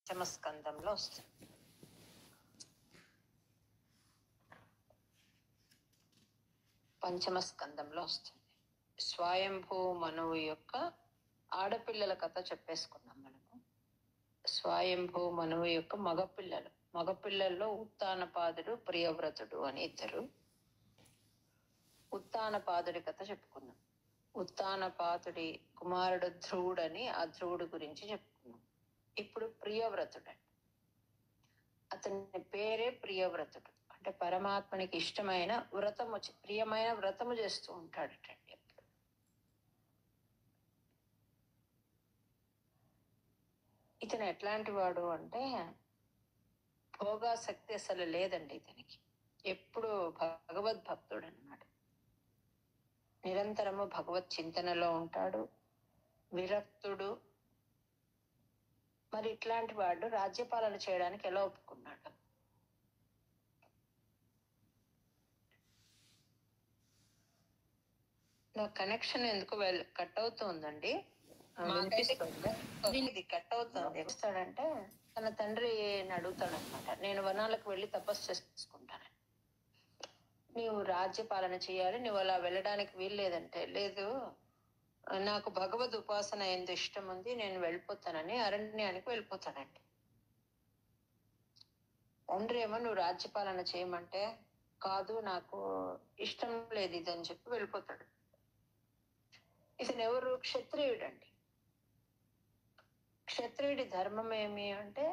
పంచమస్కందంలో వస్తుంది. పంచమస్కందంలో వస్తుంది. స్వయంభూ మనువు యొక్క ఆడపిల్లల కథ చెప్పేసుకున్నాం మనము. స్వయంభూ మనువు యొక్క మగపిల్లల్లో ఉత్తానపాదుడు, ప్రియవ్రతుడు అని ఇద్దరు. ఉత్తానపాదుడి కథ చెప్పుకున్నాం. ఉత్తానపాదుడి కుమారుడు ధ్రువుడని, ఆ ధ్రువుడి గురించి చెప్పుకున్నాం. ఇప్పుడు ప్రియవ్రతుడు, అతని పేరే ప్రియవ్రతుడు. అంటే పరమాత్మనికి ఇష్టమైన వ్రతము, ప్రియమైన వ్రతము చేస్తూ ఉంటాడటండి. ఇతను ఎట్లాంటి వాడు అంటే భోగాసక్తి అసలు లేదండి ఇతనికి. ఎప్పుడు భగవద్భక్తుడు అన్నమాట. నిరంతరము భగవత్ చింతనలో ఉంటాడు, విరక్తుడు. మరి ఇట్లాంటి వాడు రాజ్యపాలన చేయడానికి ఎలా ఒప్పుకున్నాడు? నా కనెక్షన్ ఎందుకు కట్ అవుతుందండి, ఇది కట్ అవుతుంది. వస్తాడంటే తన తండ్రిని అడుగుతాడనమాట, నేను వనాలకు వెళ్ళి తపస్సు చేసుకుంటాను, నీవు రాజ్యపాలన చేయాలి, నువ్వు అలా వెళ్ళడానికి వీల్లేదంటే, లేదు నాకు భగవద్ ఉపాసన ఎందు ఇష్టం ఉంది, నేను వెళ్ళిపోతానని అరణ్యానికి వెళ్ళిపోతాడండి. తండ్రి ఏమో నువ్వు రాజ్యపాలన చేయమంటే, కాదు నాకు ఇష్టం లేదు ఇది అని చెప్పి వెళ్ళిపోతాడు. ఇతను ఎవరు? క్షత్రియుడు అండి. క్షత్రియుడి ధర్మం ఏమి అంటే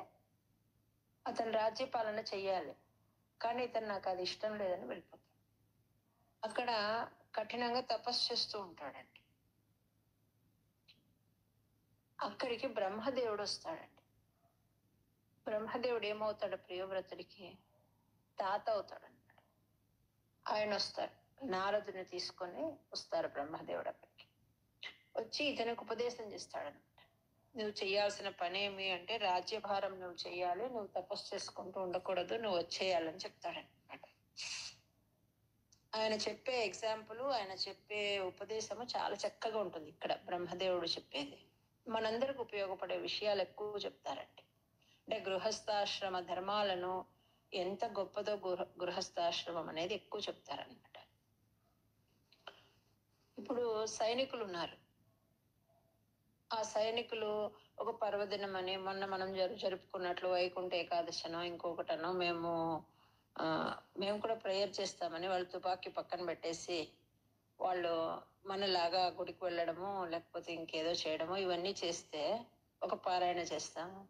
అతను రాజ్యపాలన చెయ్యాలి, కానీ ఇతను నాకు అది ఇష్టం లేదని వెళ్ళిపోతాడు. అక్కడ కఠినంగా తపస్సు చేస్తూ ఉంటాడండి. అక్కడికి బ్రహ్మదేవుడు వస్తాడండి. బ్రహ్మదేవుడు ఏమవుతాడు? ప్రియవ్రతుడికి తాత అవుతాడు అన్నమాట. ఆయన వస్తారు, నారదుని తీసుకొని వస్తారు బ్రహ్మదేవుడు. అక్కడికి వచ్చి ఇతనికి ఉపదేశం చేస్తాడనమాట. నువ్వు చేయాల్సిన పని ఏమి అంటే రాజ్యభారం నువ్వు చెయ్యాలి, నువ్వు తపస్సు చేసుకుంటూ ఉండకూడదు, నువ్వు వచ్చేయాలని చెప్తాడనమాట. ఆయన చెప్పే ఎగ్జాంపుల్, ఆయన చెప్పే ఉపదేశము చాలా చక్కగా ఉంటుంది. ఇక్కడ బ్రహ్మదేవుడు చెప్పేది మనందరికి ఉపయోగపడే విషయాలు ఎక్కువ చెప్తారండి. అంటే గృహస్థాశ్రమ ధర్మాలను ఎంత గొప్పదో గృహస్థాశ్రమం అనేది ఎక్కువ చెప్తారనమాట. ఇప్పుడు సైనికులు ఉన్నారు. ఆ సైనికులు ఒక పర్వదినం అని మొన్న మనం జరుపుకున్నట్లు వైకుంఠ ఏకాదశనో ఇంకొకటనో మేము కూడా ప్రేయర్ చేస్తామని వాళ్ళు తుపాకీ పక్కన పెట్టేసి వాళ్ళు మనలాగా గుడికి వెళ్ళడము లేకపోతే ఇంకేదో చేయడము ఇవన్నీ చేస్తే, ఒక పారాయణ చేస్తాము,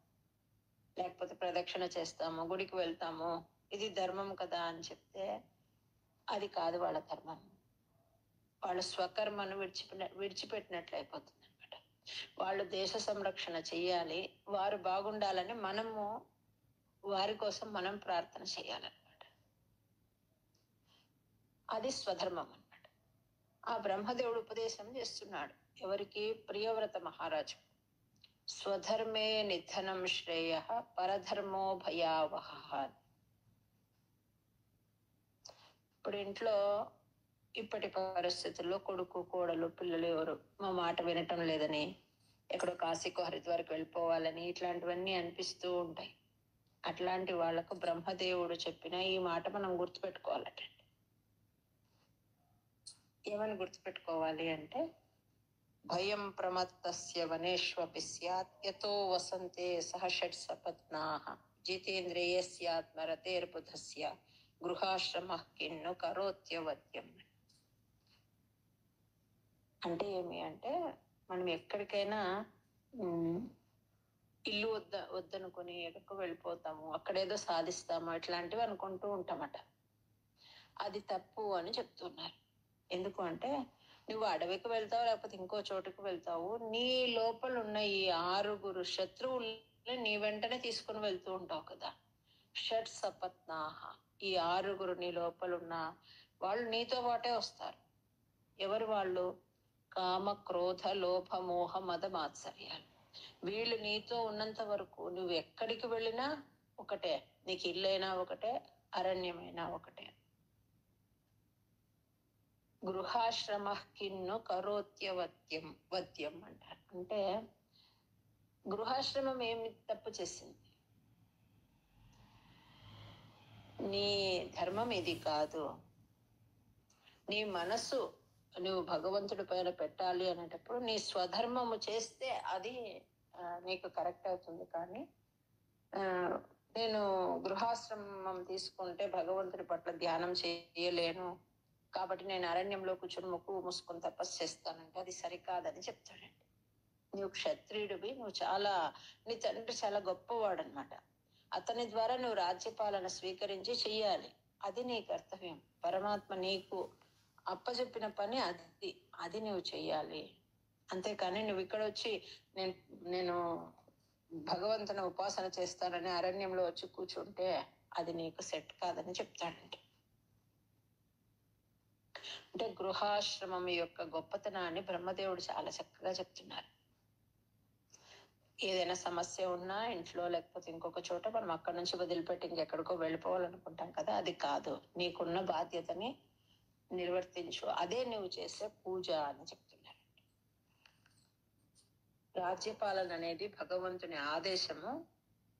లేకపోతే ప్రదక్షిణ చేస్తాము, గుడికి వెళ్తాము, ఇది ధర్మం కదా అని చెప్తే అది కాదు వాళ్ళ ధర్మం. వాళ్ళ స్వకర్మను విడిచిపెట్టినట్లు అయిపోతుంది అనమాట. వాళ్ళు దేశ సంరక్షణ చెయ్యాలి, వారు బాగుండాలని మనము వారి కోసం మనం ప్రార్థన చేయాలన్నమాట. అది స్వధర్మం అన్నమాట. ఆ బ్రహ్మదేవుడు ఉపదేశం చేస్తున్నాడు ఎవరికి? ప్రియవ్రత మహారాజు. స్వధర్మే నిధనం శ్రేయ పరధర్మో భయావహ. ఇప్పుడు ఇంట్లో ఇప్పటి పరిస్థితుల్లో కొడుకు కోడలు పిల్లలు ఎవరు మా మాట వినటం లేదని, ఎక్కడో కాశీకో హరిద్వార్కి వెళ్ళిపోవాలని ఇట్లాంటివన్నీ అనిపిస్తూ ఉంటాయి. అట్లాంటి వాళ్లకు బ్రహ్మదేవుడు చెప్పిన ఈ మాట మనం గుర్తుపెట్టుకోవాలటండి. ఏమని గుర్తుపెట్టుకోవాలి అంటే, భయం ప్రమత్తస్య వనేష్వపి స్యాత్ యతో వసంతే సహ షట్ సపత్నాః జితేంద్రియ స్యాత్మరతేర్బుధస్య గృహాశ్రమః కిన్ను కరోత్యవద్యం. అంటే ఏమి అంటే, మనం ఎక్కడికైనా ఇల్లు వద్దనుకొని ఎక్కడికో వెళ్ళిపోతాము, అక్కడేదో సాధిస్తాము, ఇట్లాంటివి అనుకుంటూ ఉంటామట. అది తప్పు అని చెప్తున్నారు. ఎందుకు అంటే, నువ్వు అడవికి వెళ్తావు లేకపోతే ఇంకో చోటుకు వెళ్తావు, నీ లోపల ఉన్న ఈ 6 శత్రువుల్ని నీ వెంటనే తీసుకుని వెళ్తూ ఉంటావు కదా. షట్ సపత్నాహ, ఈ 6 నీ లోపల ఉన్న వాళ్ళు నీతో పాటే వస్తారు. ఎవరు వాళ్ళు? కామ క్రోధ లోభ మోహ మద మాత్సర్యాలు. వీళ్ళు నీతో ఉన్నంత వరకు నువ్వు ఎక్కడికి వెళ్ళినా ఒకటే, నీకు ఇల్లైనా ఒకటే, అరణ్యమైనా ఒకటే. గృహాశ్రమ కిన్ను వద్యం అంటారు. అంటే గృహాశ్రమం ఏమి తప్పు చేసింది? నీ ధర్మం ఇది కాదు. నీ మనసు నువ్వు భగవంతుడి పైన పెట్టాలి అనేటప్పుడు నీ స్వధర్మము చేస్తే అది నీకు కరెక్ట్ అవుతుంది. కానీ నేను గృహాశ్రమం తీసుకుంటే భగవంతుడి పట్ల ధ్యానం చేయలేను, కాబట్టి నేను అరణ్యంలో కూర్చొని ముక్కు మూసుకొని తపస్సు చేస్తానంటే అది సరికాదని చెప్తాడండి. నువ్వు క్షత్రియుడివి, నువ్వు నీ తండ్రి చాలా గొప్పవాడు అనమాట. అతని ద్వారా నువ్వు రాజ్యపాలన స్వీకరించి చెయ్యాలి. అది నీ కర్తవ్యం. పరమాత్మ నీకు అప్పచెప్పిన పని అది నువ్వు చెయ్యాలి. అంతేకాని నువ్వు ఇక్కడ వచ్చి నేను భగవంతుని ఉపాసన చేస్తానని అరణ్యంలో వచ్చి కూర్చుంటే అది నీకు సెట్ కాదని చెప్తాడండి. అంటే గృహాశ్రమం యొక్క గొప్పతనాన్ని బ్రహ్మదేవుడు చాలా చక్కగా చెప్తున్నారు. ఏదైనా సమస్య ఉన్నా ఇంట్లో లేకపోతే ఇంకొక చోట మనం అక్కడి నుంచి వదిలిపెట్టి ఇంకెక్కడికో వెళ్ళిపోవాలనుకుంటాం కదా, అది కాదు. నీకున్న బాధ్యతని నిర్వర్తించు, అదే నువ్వు చేసే పూజ అని చెప్తున్నారు. రాజ్యపాలన అనేది భగవంతుని ఆదేశము,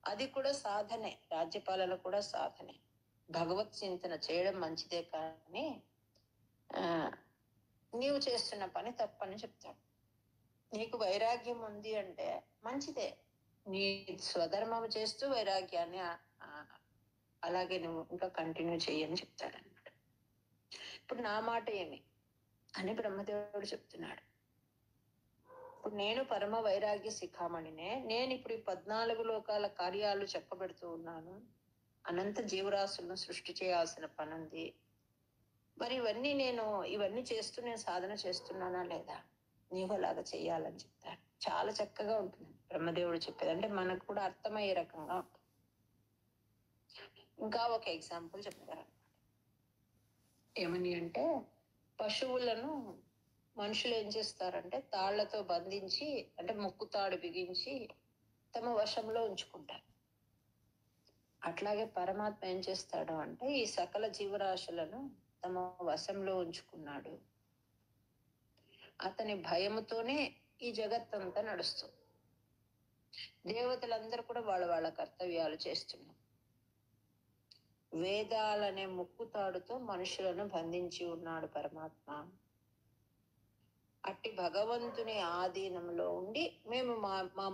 అది కూడా సాధనే. రాజ్యపాలన కూడా సాధనే. భగవత్ చింతన చేయడం మంచిదే, కానీ నీవు చేస్తున్న పని తప్పని చెప్తాడు. నీకు వైరాగ్యం ఉంది అంటే మంచిదే, నీ స్వధర్మం చేస్తూ వైరాగ్యాన్ని అలాగే నువ్వు ఇంకా కంటిన్యూ చేయని చెప్తాడనమాట. ఇప్పుడు నా మాట ఏమి అని బ్రహ్మదేవుడు చెప్తున్నాడు. ఇప్పుడు నేను పరమ వైరాగ్య శిఖామణినే. నేను ఇప్పుడు ఈ 14 లోకాల కార్యాలు చెప్పబెడుతూ ఉన్నాను. అనంత జీవరాశులను సృష్టి చేయాల్సిన పని ఉంది. మరి ఇవన్నీ చేస్తూ నేను సాధన చేస్తున్నానా లేదా? నీవు అలాగా చెయ్యాలని చెప్తారు. చాలా చక్కగా ఉంటుంది బ్రహ్మదేవుడు చెప్పేది. అంటే మనకు కూడా అర్థమయ్యే రకంగా ఉంటుంది. ఇంకా ఒక ఎగ్జాంపుల్ చెప్తారు. ఏమని అంటే, పశువులను మనుషులు ఏం చేస్తారంటే తాళ్లతో బంధించి, అంటే ముక్కు తాడు బిగించి తమ వశంలో ఉంచుకుంటారు. అట్లాగే పరమాత్మ ఏం చేస్తాడు అంటే ఈ సకల జీవరాశులను తమ వశంలో ఉంచుకున్నాడు. అతని భయముతోనే ఈ జగత్తంతా నడుస్తుంది. దేవతలందరూ కూడా వాళ్ళ కర్తవ్యాలు చేస్తున్నారు. వేదాలనే ముక్కుతాడుతో మనుషులను బంధించి ఉన్నాడు పరమాత్మ. అట్టి భగవంతుని ఆధీనంలో ఉండి మేము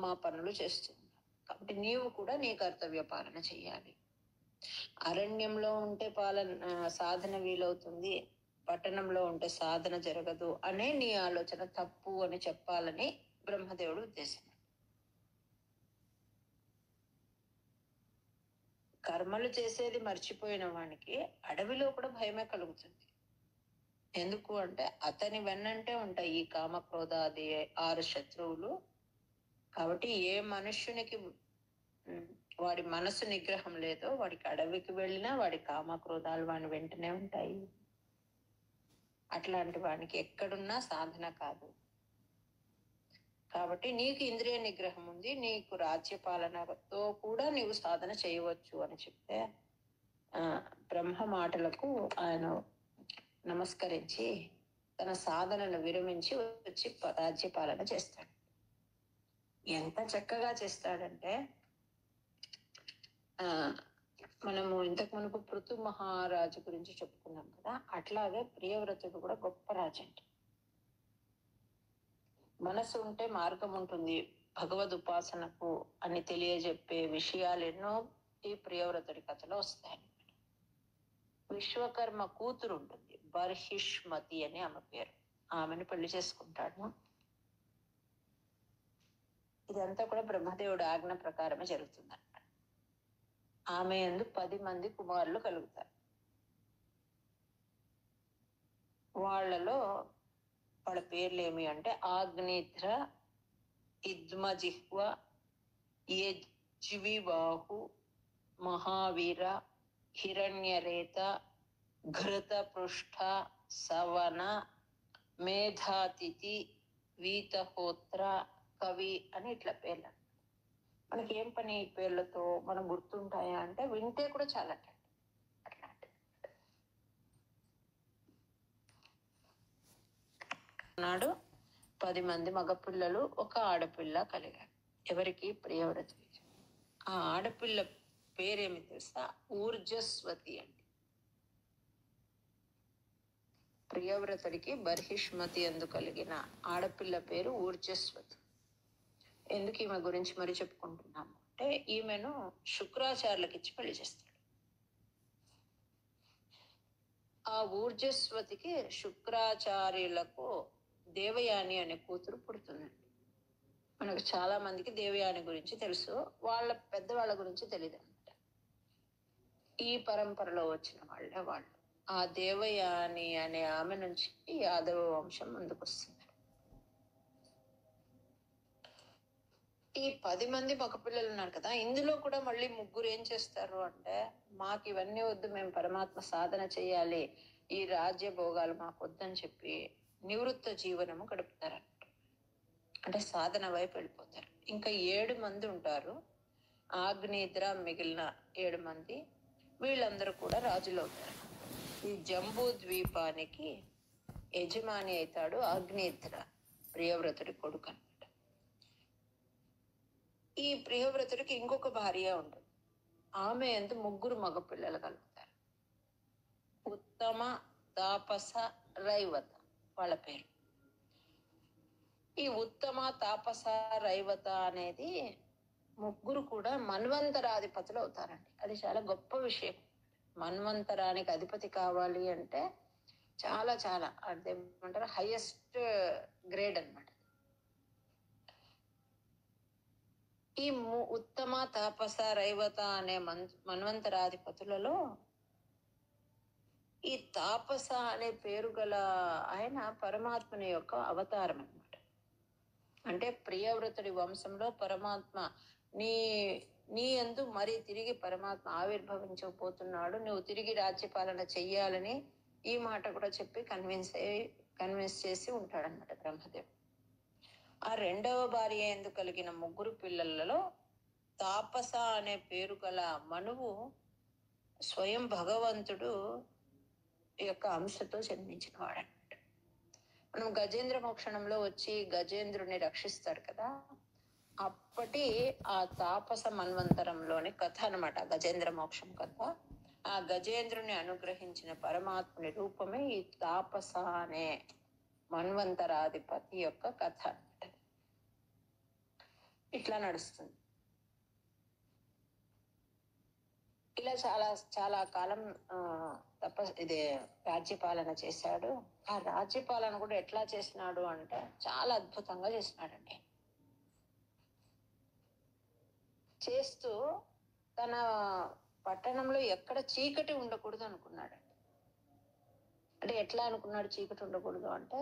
మా పనులు చేస్తున్నాం. కాబట్టి నీవు కూడా నీ కర్తవ్య పాలన చెయ్యాలి. అరణ్యంలో ఉంటే సాధన వీలవుతుంది, పట్టణంలో ఉంటే సాధన జరగదు అనే నీ ఆలోచన తప్పు అని చెప్పాలని బ్రహ్మదేవుడు ఉద్దేశం. కర్మలు చేసేది మర్చిపోయిన వానికి అడవిలో కూడా భయమే కలుగుతుంది. ఎందుకు అంటే అతని వెన్నంటే ఉంటాయి ఈ కామ క్రోధాది 6 శత్రువులు. కాబట్టి ఏ మనుష్యునికి వాడి మనసు నిగ్రహం లేదో వాడికి అడవికి వెళ్ళినా వాడి కామ క్రోధాలు వాని వెంటనే ఉంటాయి. అట్లాంటి వానికి ఎక్కడున్నా సాధన కాదు. కాబట్టి నీకు ఇంద్రియ నిగ్రహం ఉంది, నీకు రాజ్యపాలనతో కూడా నీవు సాధన చేయవచ్చు అని చెప్తే బ్రహ్మ మాటలకు ఆయన నమస్కరించి తన సాధనను విరమించి వచ్చి రాజ్యపాలన చేస్తాడు. ఎంత చక్కగా చేస్తాడంటే మనము ఇంతకు మునుపు పృథు మహారాజు గురించి చెప్పుకున్నాం కదా, అట్లాగే ప్రియవ్రతుడు కూడా గొప్ప రాజు అంటే. మనసు ఉంటే మార్గం ఉంటుంది భగవద్ ఉపాసనకు అని తెలియజెప్పే విషయాలు ఎన్నో ఈ ప్రియవ్రతుడి కథలో వస్తాయి. విశ్వకర్మ కూతురు ఉంటుంది, బర్హిష్మతి అని ఆమె పేరు. ఆమెను పెళ్లి చేసుకుంటాడు. ఇదంతా కూడా బ్రహ్మదేవుడు ఆజ్ఞ ప్రకారమే జరుగుతుంది. ఆమె యందు 10 మంది కుమారులు కలుగుతారు. వాళ్ళలో వాళ్ళ పేర్లు ఏమి అంటే ఆగ్నేత్ర, ఇద్మజిహ్వ, యజ్విబాహు, మహావీర, హిరణ్యరేత, ఘృతపృష్ఠ, సవన, మేధాతిథి, వీతహోత్ర, కవి అని ఇట్లా పేర్లు. మనకి ఏం పని ఈ పేర్లతో మనం గుర్తుంటాయా అంటే వింటే కూడా చాలా అట్లాంటి. నాడు 10 మంది మగపిల్లలు, ఒక ఆడపిల్ల కలిగారు. ఎవరికి? ప్రియవ్రతుడికి. ఆ ఆడపిల్ల పేరేమి తెలుసా? ఊర్జస్వతి అండి. ప్రియవ్రతుడికి బర్హిష్మతి అందు కలిగిన ఆడపిల్ల పేరు ఊర్జస్వతి. ఎందుకు ఈమె గురించి మరి చెప్పుకుంటున్నాము అంటే, ఈమెను శుక్రాచార్యులకు ఇచ్చి పెళ్లి చేస్తాడు. ఆ ఊర్జస్వతికి శుక్రాచార్యులకు దేవయాని అనే కూతురు పుడుతుందండి. మనకు చాలా మందికి దేవయాని గురించి తెలుసు, వాళ్ళ పెద్దవాళ్ళ గురించి తెలియదు అనమాట. ఈ పరంపరలో వచ్చిన వాళ్ళు ఆ దేవయాని అనే ఆమె నుంచి యాదవ వంశం ముందుకు వస్తుంది. ఈ 10 మంది మగపిల్లలు ఉన్నారు కదా, ఇందులో కూడా మళ్ళీ ముగ్గురు ఏం చేస్తారు అంటే, మాకు ఇవన్నీ వద్దు, మేము పరమాత్మ సాధన చేయాలి, ఈ రాజ్య భోగాలు మాకు వద్దని చెప్పి నివృత్త జీవనము గడుపుతారంట. అంటే సాధన వైపు వెళ్ళిపోతారు. ఇంకా 7 మంది ఉంటారు, ఆగ్నేద్ర మిగిలిన 7 మంది. వీళ్ళందరూ కూడా రాజులు అవుతారు. ఈ జంబూ ద్వీపానికి యజమాని అవుతాడు ఆగ్నేద్ర, ప్రియవ్రతుడి కొడుకు అనమాట. ఈ ప్రియవ్రతుడికి ఇంకొక భార్య ఉంటుంది. ఆమె ఎంత 3 మగపిల్లలు కలుగుతారు. ఉత్తమ, తాపస, రైవత వాళ్ళ పేరు. ఈ ఉత్తమ, తాపస, రైవత అనేది 3 కూడా మన్వంతరాధిపతులు అవుతారండి. అది చాలా గొప్ప విషయం. మన్వంతరానికి అధిపతి కావాలి అంటే చాలా చాలా అదేమంటారు, హైయెస్ట్ గ్రేడ్ అనమాట. ఈ ఉత్తమ, తాపస, రైవత అనే మన్వంతరాధిపతులలో ఈ తాపస అనే పేరు గల ఆయన పరమాత్మని యొక్క అవతారం అనమాట. అంటే ప్రియవ్రతుడి వంశంలో పరమాత్మ నీ యందు మరి తిరిగి పరమాత్మ ఆవిర్భవించకపోతున్నాడు, నువ్వు తిరిగి రాజ్యపాలన చెయ్యాలని ఈ మాట కూడా చెప్పి కన్విన్స్ చేసి ఉంటాడనమాట బ్రహ్మదేవుడు. ఆ 2వ భార్య ఎందు కలిగిన 3 పిల్లలలో తాపస అనే పేరు గల మనువు స్వయం భగవంతుడు యొక్క అంశతో జన్మించిన వాడనమాట. మనం గజేంద్ర మోక్షణంలో వచ్చి గజేంద్రుని రక్షిస్తాడు కదా, అప్పటి ఆ తాపస మన్వంతరంలోని కథ అనమాట గజేంద్ర మోక్షం కథ. ఆ గజేంద్రుని అనుగ్రహించిన పరమాత్ముని రూపమే ఈ తాపస అనే మన్వంతరాధిపతి యొక్క కథ అనమాట. ఇట్లా నడుస్తుంది. ఇలా చాలా చాలా కాలం ఇదే రాజ్యపాలన చేశాడు. ఆ రాజ్యపాలన కూడా ఎట్లా చేసినాడు అంటే చాలా అద్భుతంగా చేసినాడండి. చేస్తూ తన పట్టణంలో ఎక్కడ చీకటి ఉండకూడదు అనుకున్నాడు. అంటే ఎట్లా అనుకున్నాడు చీకటి ఉండకూడదు అంటే,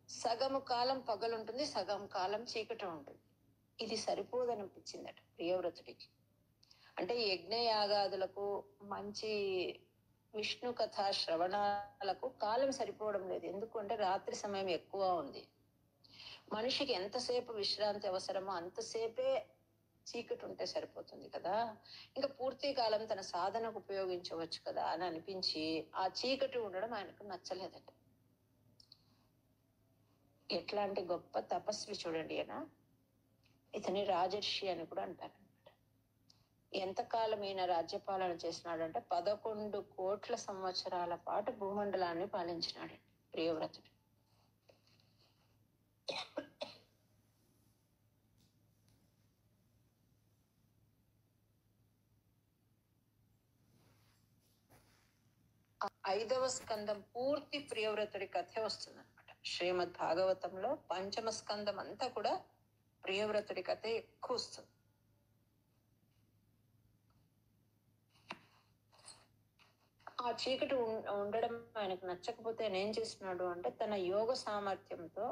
సగము కాలం పగలుంటుంది, సగం కాలం చీకటి ఉంటుంది. ఇది సరిపోదనిపించిందట ప్రియవ్రతుడికి. అంటే యజ్ఞయాగాదులకు, మంచి విష్ణు కథ శ్రవణాలకు కాలం సరిపోవడం లేదు. ఎందుకంటే రాత్రి సమయం ఎక్కువ ఉంది. మనిషికి ఎంతసేపు విశ్రాంతి అవసరమో అంతసేపే చీకటి ఉంటే సరిపోతుంది కదా, ఇంకా పూర్తి కాలం తన సాధనకు ఉపయోగించవచ్చు కదా అని అనిపించి ఆ చీకటి ఉండడం ఆయనకు నచ్చలేదట. ఎట్లాంటి గొప్ప తపస్వి చూడండి ఆయన. ఇతని రాజర్షి అని కూడా అంటారనమాట. ఎంతకాలం ఈయన రాజ్యపాలన చేసినాడంటే 11 కోట్ల సంవత్సరాల పాటు భూమండలాన్ని పాలించినాడు ప్రియవ్రతుడు. ఐదవ స్కందం పూర్తి ప్రియవ్రతుడి కథే వస్తుంది అనమాట. శ్రీమద్ భాగవతంలో 5వ స్కందం అంతా కూడా ప్రియవ్రతుడి కథ ఎక్కువ వస్తుంది. ఆ చీకటి ఉండడం ఆయనకు నచ్చకపోతే ఆయన ఏం చేస్తున్నాడు అంటే, తన యోగ సామర్థ్యంతో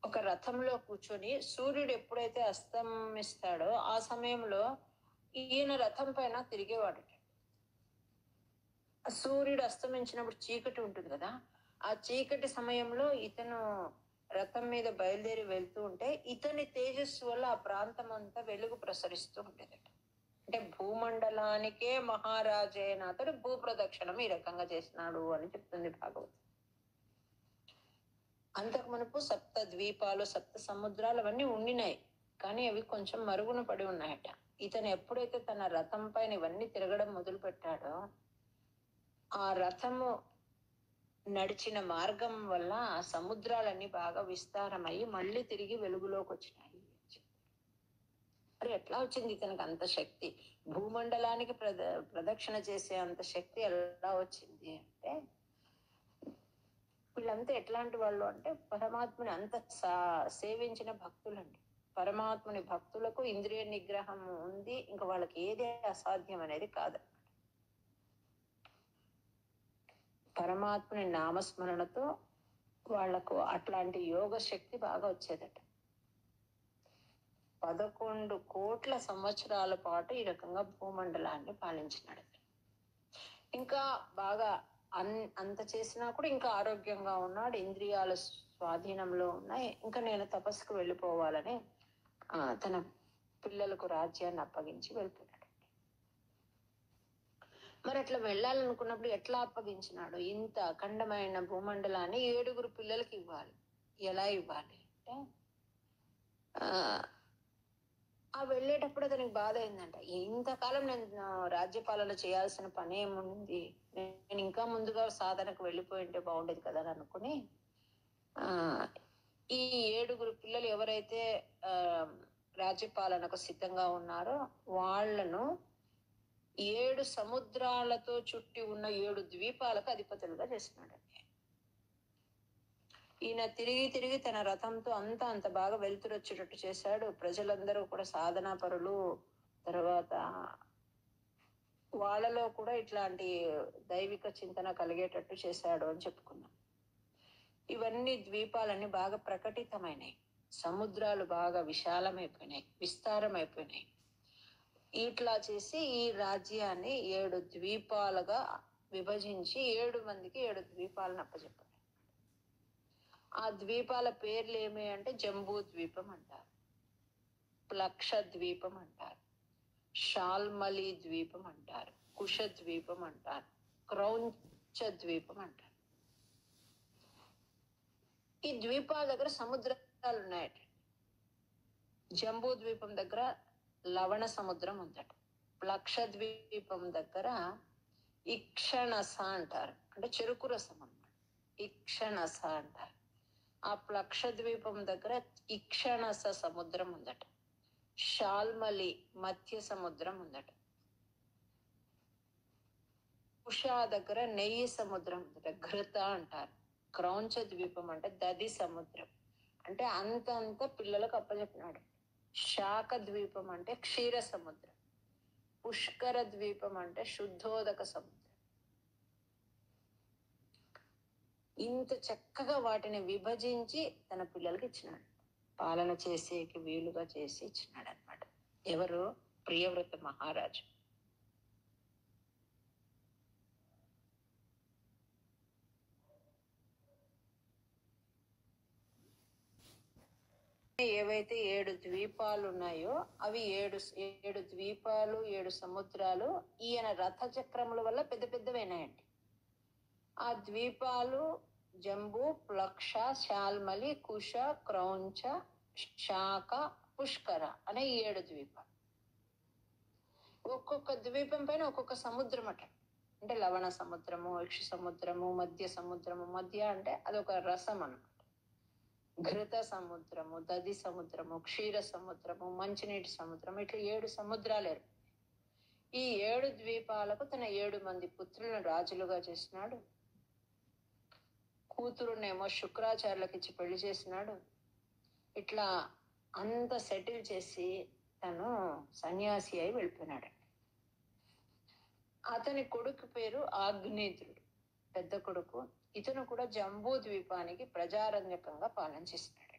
ఒక రథంలో కూర్చొని సూర్యుడు ఎప్పుడైతే అస్తమిస్తాడో ఆ సమయంలో ఈయన రథం పైన తిరిగేవాడు. సూర్యుడు అస్తమించినప్పుడు చీకటి ఉంటుంది కదా, ఆ చీకటి సమయంలో ఇతను రథం మీద బయలుదేరి వెళ్తూ ఉంటే ఇతని తేజస్సు వల్ల ఆ ప్రాంతం అంతా వెలుగు ప్రసరిస్తూ ఉండేదట. అంటే భూమండలానికే మహారాజు అయిన అతడు భూప్రదక్షిణం ఈ రకంగా చేసినాడు అని చెప్తుంది భాగవతం. అంతకు మునుపు 7 ద్వీపాలు, 7 సముద్రాలు అవన్నీ ఉండినాయి, కానీ అవి కొంచెం మరుగున పడి ఉన్నాయట. ఇతను ఎప్పుడైతే తన రథం పైన ఇవన్నీ తిరగడం మొదలు పెట్టాడో, ఆ రథము నడిచిన మార్గం వల్ల ఆ సముద్రాలన్నీ బాగా విస్తారమయ్యి మళ్ళీ తిరిగి వెలుగులోకి వచ్చినాయి. మరి ఎట్లా వచ్చింది ఇతనికి అంత శక్తి? భూమండలానికి ప్రదక్షిణ చేసే అంత శక్తి ఎలా వచ్చింది అంటే, వీళ్ళంతా ఎట్లాంటి వాళ్ళు అంటే పరమాత్మని అంత సేవించిన భక్తులండి. పరమాత్మని భక్తులకు ఇంద్రియ నిగ్రహం ఉంది, ఇంకా వాళ్ళకి ఏదే అసాధ్యం అనేది కాదు. పరమాత్మని నామస్మరణతో వాళ్లకు అట్లాంటి యోగ శక్తి బాగా వచ్చేదట. 11 కోట్ల సంవత్సరాల పాటు ఈ రకంగా భూమండలాన్ని పాలించినాడు. ఇంకా బాగా అంత చేసినా కూడా ఇంకా ఆరోగ్యంగా ఉన్నాడు, ఇంద్రియాలు స్వాధీనంలో ఉన్నాయి. ఇంకా నేను తపస్సుకు వెళ్ళిపోవాలని తన పిల్లలకు రాజ్యాన్ని అప్పగించి వెళ్ళిపోయాడు. మరి అట్లా వెళ్ళాలనుకున్నప్పుడు ఎట్లా అప్పగించినాడు? ఇంత అఖండమైన భూమండలాన్ని 7 పిల్లలకి ఇవ్వాలి. ఎలా ఇవ్వాలి అంటే, ఆ వెళ్ళేటప్పుడు అతనికి బాధ అయిందంట. ఇంతకాలం నేను రాజ్యపాలన చేయాల్సిన పని ఏముంది, నేను ఇంకా ముందుగా సాధనకు వెళ్ళిపోయింటే బాగుండేది కదా అని అనుకుని, ఈ 7 పిల్లలు ఎవరైతే రాజ్యపాలనకు సిద్ధంగా ఉన్నారో వాళ్లను 7 సముద్రాలతో చుట్టి ఉన్న 7 ద్వీపాలకు అధిపతులుగా చేస్తున్నాడు. ఈయన తిరిగి తిరిగి తన రథంతో అంత బాగా వెలుతురొచ్చేటట్టు చేశాడు. ప్రజలందరూ కూడా సాధనా పరులు, తర్వాత వాళ్ళలో కూడా ఇట్లాంటి దైవిక చింతన కలిగేటట్టు చేశాడు అని చెప్పుకున్నాం. ఇవన్నీ ద్వీపాలన్నీ బాగా ప్రకటితమైనాయి, సముద్రాలు బాగా విశాలమైపోయినాయి, విస్తారమైపోయినాయి. ఇట్లా చేసి ఈ రాజ్యాన్ని 7 ద్వీపాలుగా విభజించి 7 మందికి 7 ద్వీపాలను అప్పచెప్పారు. ఆ ద్వీపాల పేర్లు ఏమి అంటే జంబూ ద్వీపం అంటారు, ప్లక్ష ద్వీపం అంటారు, షాల్మలి ద్వీపం అంటారు, కుష ద్వీపం అంటారు, క్రౌంచ ద్వీపం అంటారు. ఈ ద్వీపాల దగ్గర సముద్రాలు ఉన్నాయట. జంబూ ద్వీపం దగ్గర లవణ సముద్రం ఉందట. ప్లక్ష ద్వీపం దగ్గర ఇక్షణస అంటారు, అంటే చెరుకు రసం అన్నమాట. ఇక్షణస అంటారు. ఆ ప్లక్ష ద్వీపం దగ్గర ఇక్షణస సముద్రం ఉందట. షాల్మలి మధ్య సముద్రం ఉందట. కుషా దగ్గర నెయ్యి సముద్రం ఉందట, ఘృత అంటారు. క్రౌంచ ద్వీపం అంటే దది సముద్రం, అంటే అంత పిల్లలకు అప్పచెప్పినాడు. శాక ద్వీపం అంటే క్షీర సముద్రం. పుష్కర ద్వీపం అంటే శుద్ధోదక సముద్రం. ఇంత చక్కగా వాటిని విభజించి తన పిల్లలకి ఇచ్చినాడు, పాలన చేసేకి వీలుగా చేసి ఇచ్చినాడు అనమాట. ఎవరు? ప్రియవ్రత మహారాజు. ఏవైతే 7 ద్వీపాలు ఉన్నాయో అవి 7 ద్వీపాలు, 7 సముద్రాలు ఈయన రథ చక్రముల వల్ల పెద్ద పెద్దవైనాయండి. ఆ ద్వీపాలు జంబూ, ప్లక్ష, శాల్మలి, కుష, క్రౌంచ, శాక, పుష్కర అనే 7 ద్వీపాలు. ఒక్కొక్క ద్వీపం పైన ఒక్కొక్క సముద్రం అట. అంటే లవణ సముద్రము, ఇక్ష సముద్రము, మధ్య సముద్రము. మధ్య అంటే అదొక రసం అన్నమాట. ఘృత సముద్రము, దది సముద్రము, క్షీర సముద్రము, మంచినీటి సముద్రం, ఇట్లా 7 సముద్రాలు. ఈ 7 ద్వీపాలకు తన 7 మంది పుత్రులను రాజులుగా చేసినాడు. కూతురునేమో శుక్రాచార్యులకు ఇచ్చి పెళ్లి చేసినాడు. ఇట్లా అంత సెటిల్ చేసి తను సన్యాసి అయి వెళ్ళిపోయినాడు. అతని కొడుకు పేరు ఆగ్నేయుడు, పెద్ద కొడుకు. ఇతను కూడా జంబూ ద్వీపానికి ప్రజారంజకంగా పాలన చేసినాడు.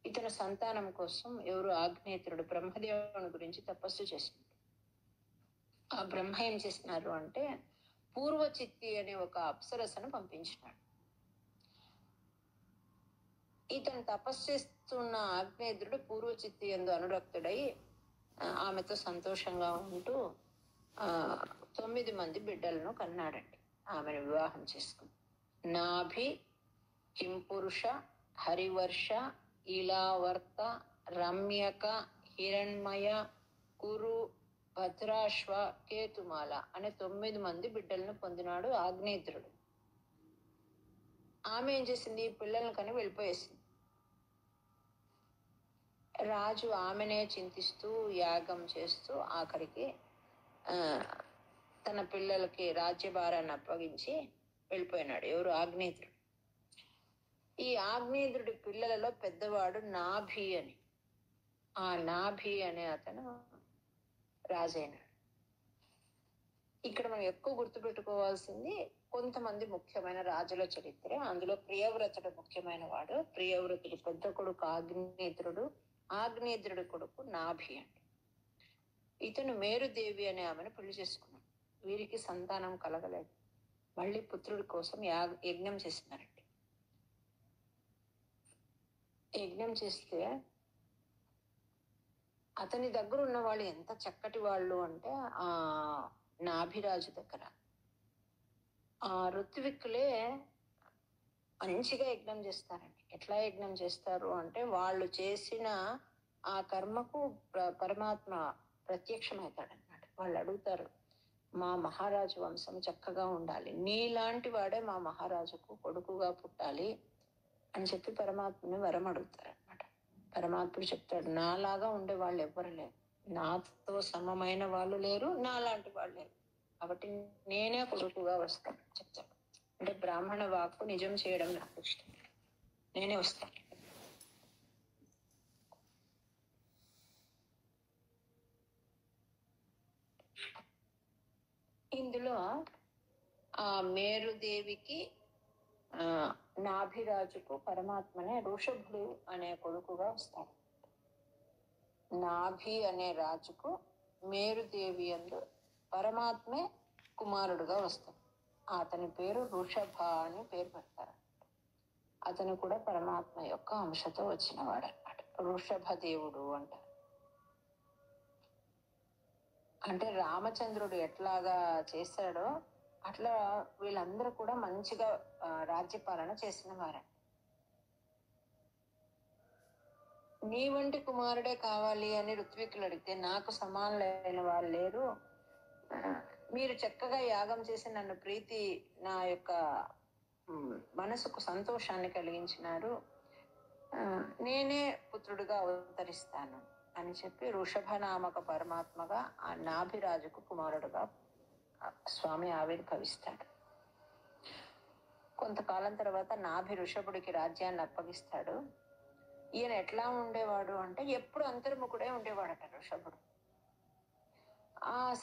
ఇతను సంతానం కోసం ఎవరు? ఆగ్నేయుడు బ్రహ్మదేవుని గురించి తపస్సు చేసినాడు. ఆ బ్రహ్మ ఏం చేసినారు అంటే పూర్వచిత్తి అనే ఒక అప్సరసను పంపించినాడు. ఇతను తపస్సు చేస్తున్న ఆగ్నేయుడు పూర్వచిత్తి యందు అనురక్తుడై ఆమెతో సంతోషంగా ఉంటూ 9 మంది బిడ్డలను కన్నాడండి. ఆమెను వివాహం చేసుకుని నాభి, కింపురుష, హరివర్ష, ఇలావర్త, రమ్యక, హిరణ్మయ, కురు, భద్రాశ్వ, కేతుమాల అనే 9 మంది బిడ్డలను పొందినాడు ఆగ్నేయుద్రుడు. ఆమె ఏం చేసింది? పిల్లలను కని వెళ్ళిపోయేసింది. రాజు ఆమెనే చింతిస్తూ యాగం చేస్తూ ఆఖరికి తన పిల్లలకి రాజ్యభారాన్ని అప్పగించి వెళ్ళిపోయినాడు. ఎవరు? ఆగ్నేయుద్రుడు. ఈ ఆగ్నేయుద్రుడి పిల్లలలో పెద్దవాడు నాభి అని. ఆ నాభి అనే అతను రాజైనాడు. ఇక్కడ మనం ఎక్కువ గుర్తుపెట్టుకోవాల్సింది కొంతమంది ముఖ్యమైన రాజుల చరిత్ర. అందులో ప్రియవ్రతుడు ముఖ్యమైన వాడు. ప్రియవ్రతుడు పెద్ద కొడుకు ఆగ్నేయుద్రుడు, ఆగ్నేయుద్రుడి కొడుకు నాభి అండి. ఇతను మేరుదేవి అనే ఆమెను పెళ్లి చేసుకున్నాడు. వీరికి సంతానం కలగలేదు. మళ్ళీ పుత్రుడి కోసం యజ్ఞం చేస్తున్నారండి. యజ్ఞం చేస్తే అతని దగ్గర ఉన్న వాళ్ళు ఎంత చక్కటి వాళ్ళు అంటే ఆ నాభిరాజు దగ్గర ఆ ఋత్విక్కులే మంచిగా యజ్ఞం చేస్తారండి. ఎట్లా యజ్ఞం చేస్తారు అంటే వాళ్ళు చేసిన ఆ కర్మకు పరమాత్మ ప్రత్యక్షమవుతాడనమాట. వాళ్ళు అడుగుతారు, మా మహారాజు వంశం చక్కగా ఉండాలి, నీలాంటి వాడే మా మహారాజుకు కొడుకుగా పుట్టాలి అని చెప్పి పరమాత్మని వరం అడుగుతారు అనమాట. పరమాత్ముడు చెప్తాడు, నాలాగా ఉండే వాళ్ళు ఎవ్వరు లేరు, నాతో సమమైన వాళ్ళు లేరు, నాలాంటి వాళ్ళు లేరు, కాబట్టి నేనే కొడుకుగా వస్తాను చెప్తాడు. అంటే బ్రాహ్మణ వాక్కు నిజం చేయడం నాకు ఇష్టం, నేనే వస్తాను. ఇందులో ఆ మేరుదేవికి నాభిరాజుకు పరమాత్మనే ఋషభుడు అనే కొడుకుగా వస్తాడు. నాభి అనే రాజుకు మేరుదేవి యందు పరమాత్మే కుమారుడుగా వస్తాడు. అతని పేరు ఋషభ అని పేరు పెడతారు. అతను కూడా పరమాత్మ యొక్క అంశతో వచ్చిన వాడు అనమాట. ఋషభ దేవుడు అంటారు. అంటే రామచంద్రుడు ఎట్లాగా చేశాడో అట్లా వీళ్ళందరూ కూడా మంచిగా రాజ్యపాలన చేసిన వారు. నీ వంటి కుమారుడే కావాలి అని ఋత్వికులు అడిగితే నాకు సమానులైన వాళ్ళు లేరు, మీరు చక్కగా యాగం చేసి నన్ను ప్రీతి నా యొక్క మనసుకు సంతోషాన్ని కలిగించినారు, నేనే పుత్రుడిగా అవతరిస్తాను అని చెప్పి ఋషభనామక పరమాత్మగా ఆ నాభిరాజుకు కుమారుడుగా స్వామి ఆవిర్భవిస్తాడు. కొంతకాలం తర్వాత నాభి ఋషభుడికి రాజ్యాన్ని అప్పగిస్తాడు. ఈయన ఎట్లా ఉండేవాడు అంటే ఎప్పుడు అంతర్ముఖుడే ఉండేవాడట ఋషభుడు.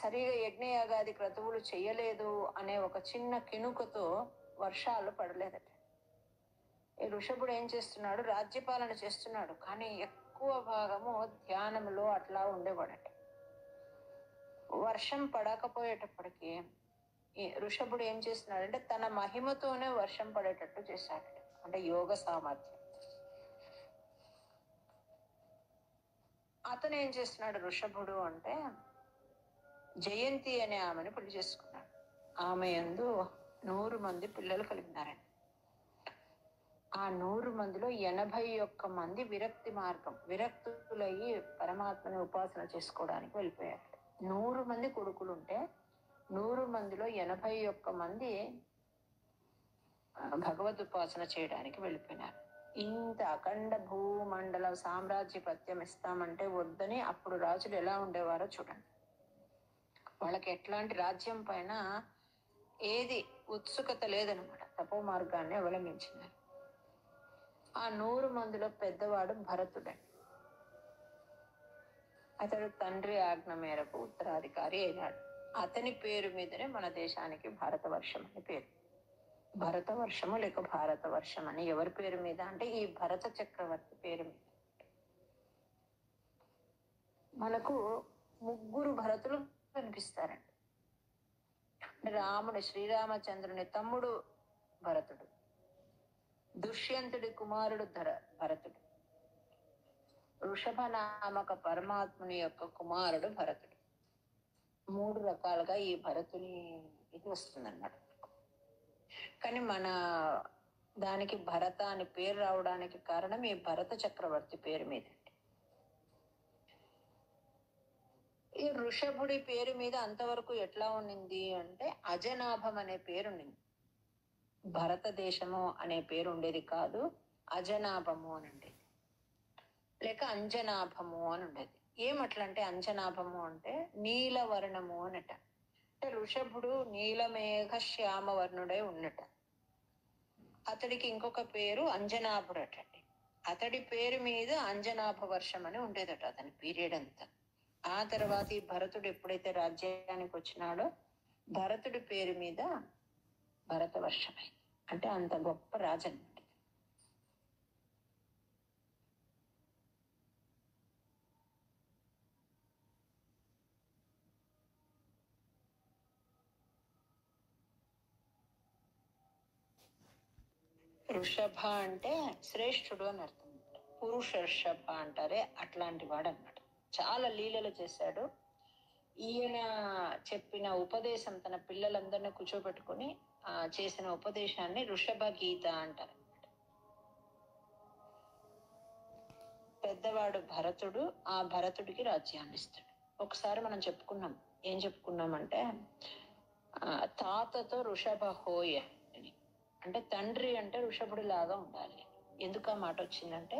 సరిగా యజ్ఞయాగాది క్రతువులు చెయ్యలేదు అనే ఒక చిన్న కినుకతో వర్షాలు పడలేదట. ఈ ఋషభుడు ఏం చేస్తున్నాడు? రాజ్యపాలన చేస్తున్నాడు, కానీ ఎక్కువ భాగము ధ్యానంలో అట్లా ఉండేవాడట. వర్షం పడకపోయేటప్పటికి ఈ ఋషభుడు ఏం చేస్తున్నాడంటే తన మహిమతోనే వర్షం పడేటట్టు చేశాడట. అంటే యోగ సామర్థ్యం. అతను ఏం చేస్తున్నాడు ఋషభుడు అంటే జయంతి అనే ఆమెను పెళ్లి చేసుకున్నాడు. ఆమె యందు 100 మంది పిల్లలు కలిగినారండి. ఆ 100 మందిలో 81 మంది విరక్తి మార్గం, విరక్తులయ్యి పరమాత్మని ఉపాసన చేసుకోవడానికి వెళ్ళిపోయారు. 100 మంది కొడుకులు ఉంటే 100 మందిలో 81 మంది భగవద్ ఉపాసన చేయడానికి వెళ్ళిపోయినారు. ఇంత అఖండ భూమండల సామ్రాజ్యపత్యం ఇస్తామంటే వద్దని అప్పుడు రాజులు ఎలా ఉండేవారో చూడండి. వాళ్ళకి ఎట్లాంటి రాజ్యం పైన ఏది ఉత్సుకత లేదనమాట. తపో మార్గాన్ని అవలంబించినారు. ఆ 100 మందిలో పెద్దవాడు భరతుడండి. అతడు తండ్రి ఆజ్ఞ మేరకు ఉత్తరాధికారి అయినాడు. అతని పేరు మీదనే మన దేశానికి భారతవర్షం అని పేరు. భరతవర్షము లేక భారతవర్షం అని ఎవరి పేరు మీద అంటే ఈ భరత చక్రవర్తి పేరు మీద. మనకు 3 భరతులు కనిపిస్తారండి. రాముడు శ్రీరామచంద్రుని తమ్ముడు భరతుడు, దుష్యంతుడి కుమారుడు భరతుడు, ఋషభనామక పరమాత్ముని యొక్క కుమారుడు భరతుడు. 3 రకాలుగా ఈ భరతుని ఇది వస్తుందన్నమాట. కానీ మన దానికి భరత అని పేరు రావడానికి కారణం ఈ భరత చక్రవర్తి పేరు మీద. ఈ వృషభుడి పేరు మీద అంతవరకు ఎట్లా ఉండింది అంటే అజనాభం అనే పేరు ఉండింది. భారతదేశము అనే పేరు ఉండేది కాదు, అజనాభము అని ఉండేది, లేక అంజనాభము అని ఉండేది. ఏమట్లంటే అంజనాభము అంటే నీలవర్ణము అనట. అంటే వృషభుడు నీలమేఘ శ్యామవర్ణుడై ఉన్నట. అతడికి ఇంకొక పేరు అంజనాభుడు అటండి. అతడి పేరు మీద అంజనాభ వర్షం అని ఉండేదట అతని పీరియడ్ అంతా. ఆ తర్వాత ఈ భరతుడు ఎప్పుడైతే రాజ్యానికి వచ్చినాడో భరతుడి పేరు మీద భరత వర్షమైంది. అంటే అంత గొప్ప రాజు అన్నమాట. వృషభ అంటే శ్రేష్ఠుడు అని అర్థం. పురుషర్షభ అంటారే అట్లాంటి వాడు అన్నమాట. చాలా లీలలు చేశాడు. ఈయన చెప్పిన ఉపదేశం తన పిల్లలందరినీ కూర్చోబెట్టుకుని చేసిన ఉపదేశాన్ని వృషభ గీత అంటారు. పెద్దవాడు భరతుడు, ఆ భరతుడికి రాజ్యాన్ని ఇస్తాడు. ఒకసారి మనం చెప్పుకున్నాం, ఏం చెప్పుకున్నామంటే తాతతో వృషభ హోయ అని. అంటే తండ్రి అంటే వృషభుడి లాగా ఉండాలి. ఎందుకు ఆ మాట వచ్చిందంటే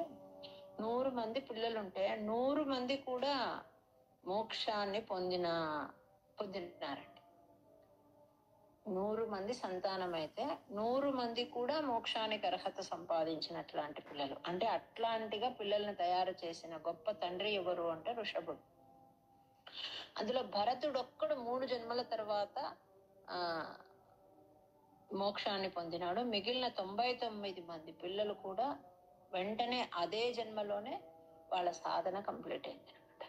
100 మంది పిల్లలుంటే 100 మంది కూడా మోక్షాన్ని పొందినారండి. 100 మంది సంతానం అయితే 100 మంది కూడా మోక్షానికి అర్హత సంపాదించినట్లాంటి పిల్లలు. అంటే అట్లాంటిగా పిల్లల్ని తయారు చేసిన గొప్ప తండ్రి ఎవరు అంటే వృషభుడు. అందులో భరతుడు ఒక్కడు 3 జన్మల తర్వాత మోక్షాన్ని పొందినాడు. మిగిలిన 99 మంది పిల్లలు కూడా వెంటనే అదే జన్మలోనే వాళ్ళ సాధన కంప్లీట్ అయింది అనమాట.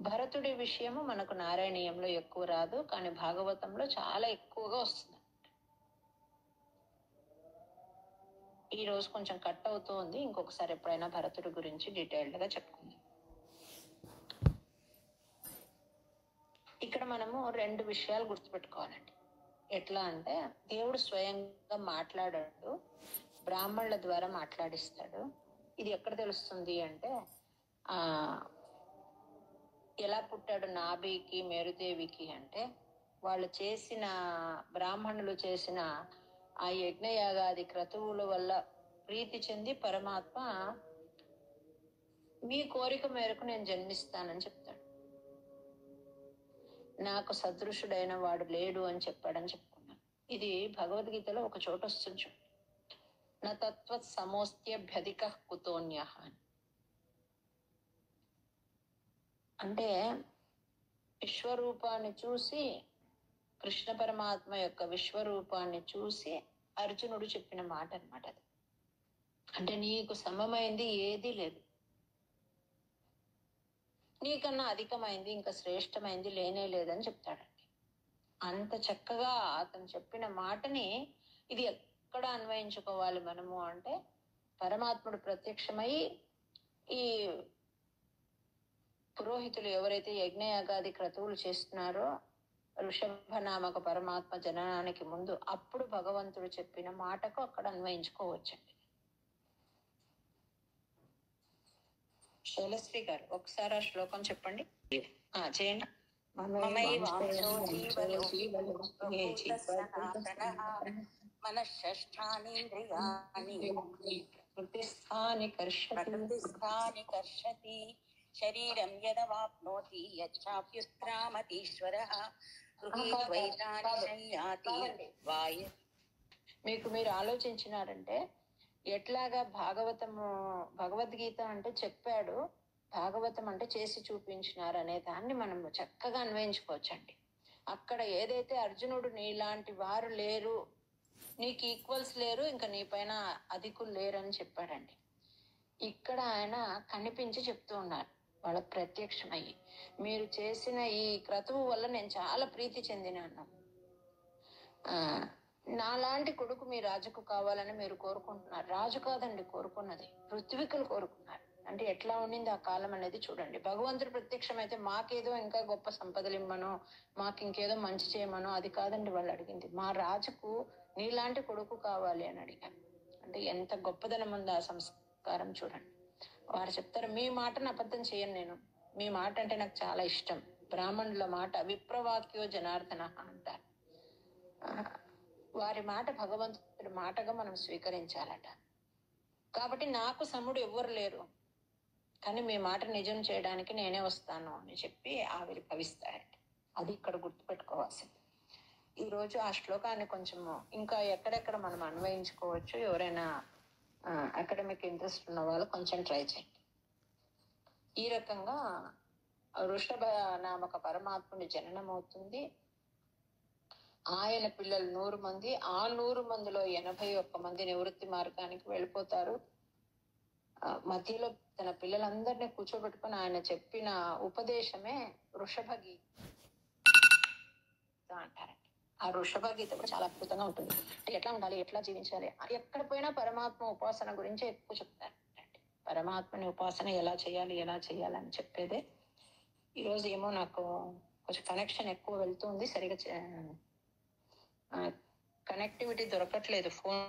భరతుడి విషయము మనకు నారాయణీయంలో ఎక్కువ రాదు, కానీ భాగవతంలో చాలా ఎక్కువగా వస్తుంది. ఈ రోజు కొంచెం కట్ అవుతూ ఉంది, ఇంకొకసారి ఎప్పుడైనా భరతుడి గురించి డీటెయిల్డ్ గా చెప్పుకుందాం. ఇక్కడ మనము 2 విషయాలు గుర్తుపెట్టుకోవాలండి. ఎట్లా అంటే దేవుడు స్వయంగా మాట్లాడాడు, బ్రాహ్మణుల ద్వారా మాట్లాడిస్తాడు. ఇది ఎక్కడ తెలుస్తుంది అంటే ఎలా పుట్టాడు నాభికి మేరుదేవికి అంటే వాళ్ళు చేసిన బ్రాహ్మణులు చేసిన ఆ యజ్ఞయాగాది క్రతువుల వల్ల ప్రీతి చెంది పరమాత్మ మీ కోరిక మేరకు నేను జన్మిస్తానని చెప్తాడు. నాకు సదృశుడైన వాడు లేడు అని చెప్పాడని చెప్పుకున్నాను. ఇది భగవద్గీతలో ఒక చోట వస్తుంది చూడండి, నా తత్వ సమోస్త్యభ్యధిక కుతోన్య అని. అంటే విశ్వరూపాన్ని చూసి, కృష్ణ పరమాత్మ యొక్క విశ్వరూపాన్ని చూసి అర్జునుడు చెప్పిన మాట అన్నమాట అది. అంటే నీకు సమమైంది ఏదీ లేదు, నీకన్నా అధికమైంది ఇంకా శ్రేష్టమైంది లేనే లేదని చెప్తాడండి. అంత చక్కగా అతను చెప్పిన మాటని ఇది ఎక్కడ అన్వయించుకోవాలి మనము అంటే పరమాత్ముడు ప్రత్యక్షమై ఈ పురోహితులు ఎవరైతే యజ్ఞయాగాది క్రతువులు చేస్తున్నారో వృషభనామక పరమాత్మ జననానికి ముందు, అప్పుడు భగవంతుడు చెప్పిన మాటకు అక్కడ అన్వయించుకోవచ్చండి. శైలశ్రీ గారు ఒకసారి ఆ శ్లోకం చెప్పండి. చేయండి. శరీరం యదవాప్నోతి యచ్చాప్యుత్క్రామతీశ్వరః మీకు మీరు ఆలోచించినారంటే ఎట్లాగా భగవద్గీత అంటే చెప్పాడు, భాగవతం అంటే చేసి చూపించినారు అనే దాన్ని మనం చక్కగా అన్వయించుకోవచ్చండి. అక్కడ ఏదైతే అర్జునుడు నీలాంటి వారు లేరు, నీకు ఈక్వల్స్ లేరు, ఇంకా నీ పైన అధికులు లేరు అని చెప్పాడండి. ఇక్కడ ఆయన కనిపించి చెప్తూ ఉన్నారు, వాళ్ళ ప్రత్యక్షమయ్యి మీరు చేసిన ఈ క్రతువు వల్ల నేను చాలా ప్రీతి చెందినాను, నాలాంటి కొడుకు మీ రాజుకు కావాలని మీరు కోరుకుంటున్నారు. రాజు కాదండి కోరుకున్నది, పృథ్వీకులు కోరుకున్నారు. అంటే ఎట్లా ఉండింది ఆ కాలం అనేది చూడండి. భగవంతుడు ప్రత్యక్షమైతే మాకేదో ఇంకా గొప్ప సంపదలు ఇమ్మనో, మాకు ఇంకేదో మంచి చేయమనో అది కాదండి వాళ్ళు అడిగింది, మా రాజుకు నీలాంటి కొడుకు కావాలి అని అడిగారు. అంటే ఎంత గొప్పదనం ఉంది ఆ సంస్కారం చూడండి. వారు చెప్తారు, మీ మాటను అబద్ధం చేయను నేను, మీ మాట అంటే నాకు చాలా ఇష్టం, బ్రాహ్మణుల మాట విప్రవాక్యో జనార్దన అంటారు. వారి మాట భగవంతుడి మాటగా మనం స్వీకరించాలట. కాబట్టి నాకు సముడు ఎవ్వరు లేరు, కానీ మీ మాట నిజం చేయడానికి నేనే వస్తాను అని చెప్పి ఆవిర్భవిస్తాడట. అది ఇక్కడ గుర్తుపెట్టుకోవాల్సింది. ఈరోజు ఆ శ్లోకాన్ని కొంచెము ఇంకా ఎక్కడెక్కడ మనం అన్వయించుకోవచ్చు, ఎవరైనా అకాడమిక్ ఇంట్రెస్ట్ ఉన్న వాళ్ళు కొంచెం ట్రై చేయండి. ఈ రకంగా వృషభ నామక పరమాత్ముని జననం అవుతుంది. ఆయన పిల్లలు 100 మంది, ఆ 100 మందిలో 81 మంది నివృత్తి మార్గానికి వెళ్ళిపోతారు. మధ్యలో తన పిల్లలందరినీ కూర్చోబెట్టుకుని ఆయన చెప్పిన ఉపదేశమే వృషభ గీత అంటారండి. ఆ వృషభ గీత కూడా చాలా అద్భుతంగా ఉంటుంది. అంటే ఎట్లా ఉండాలి, ఎట్లా జీవించాలి, ఎక్కడ పోయినా పరమాత్మ ఉపాసన గురించి ఎక్కువ చెప్తారు. పరమాత్మని ఉపాసన ఎలా చేయాలని చెప్పేదే. ఈరోజు ఏమో నాకు కొంచెం కనెక్షన్ ఎక్కువ వెళ్తుంది, సరిగా కనెక్టివిటీ దొరకట్లేదు ఫోన్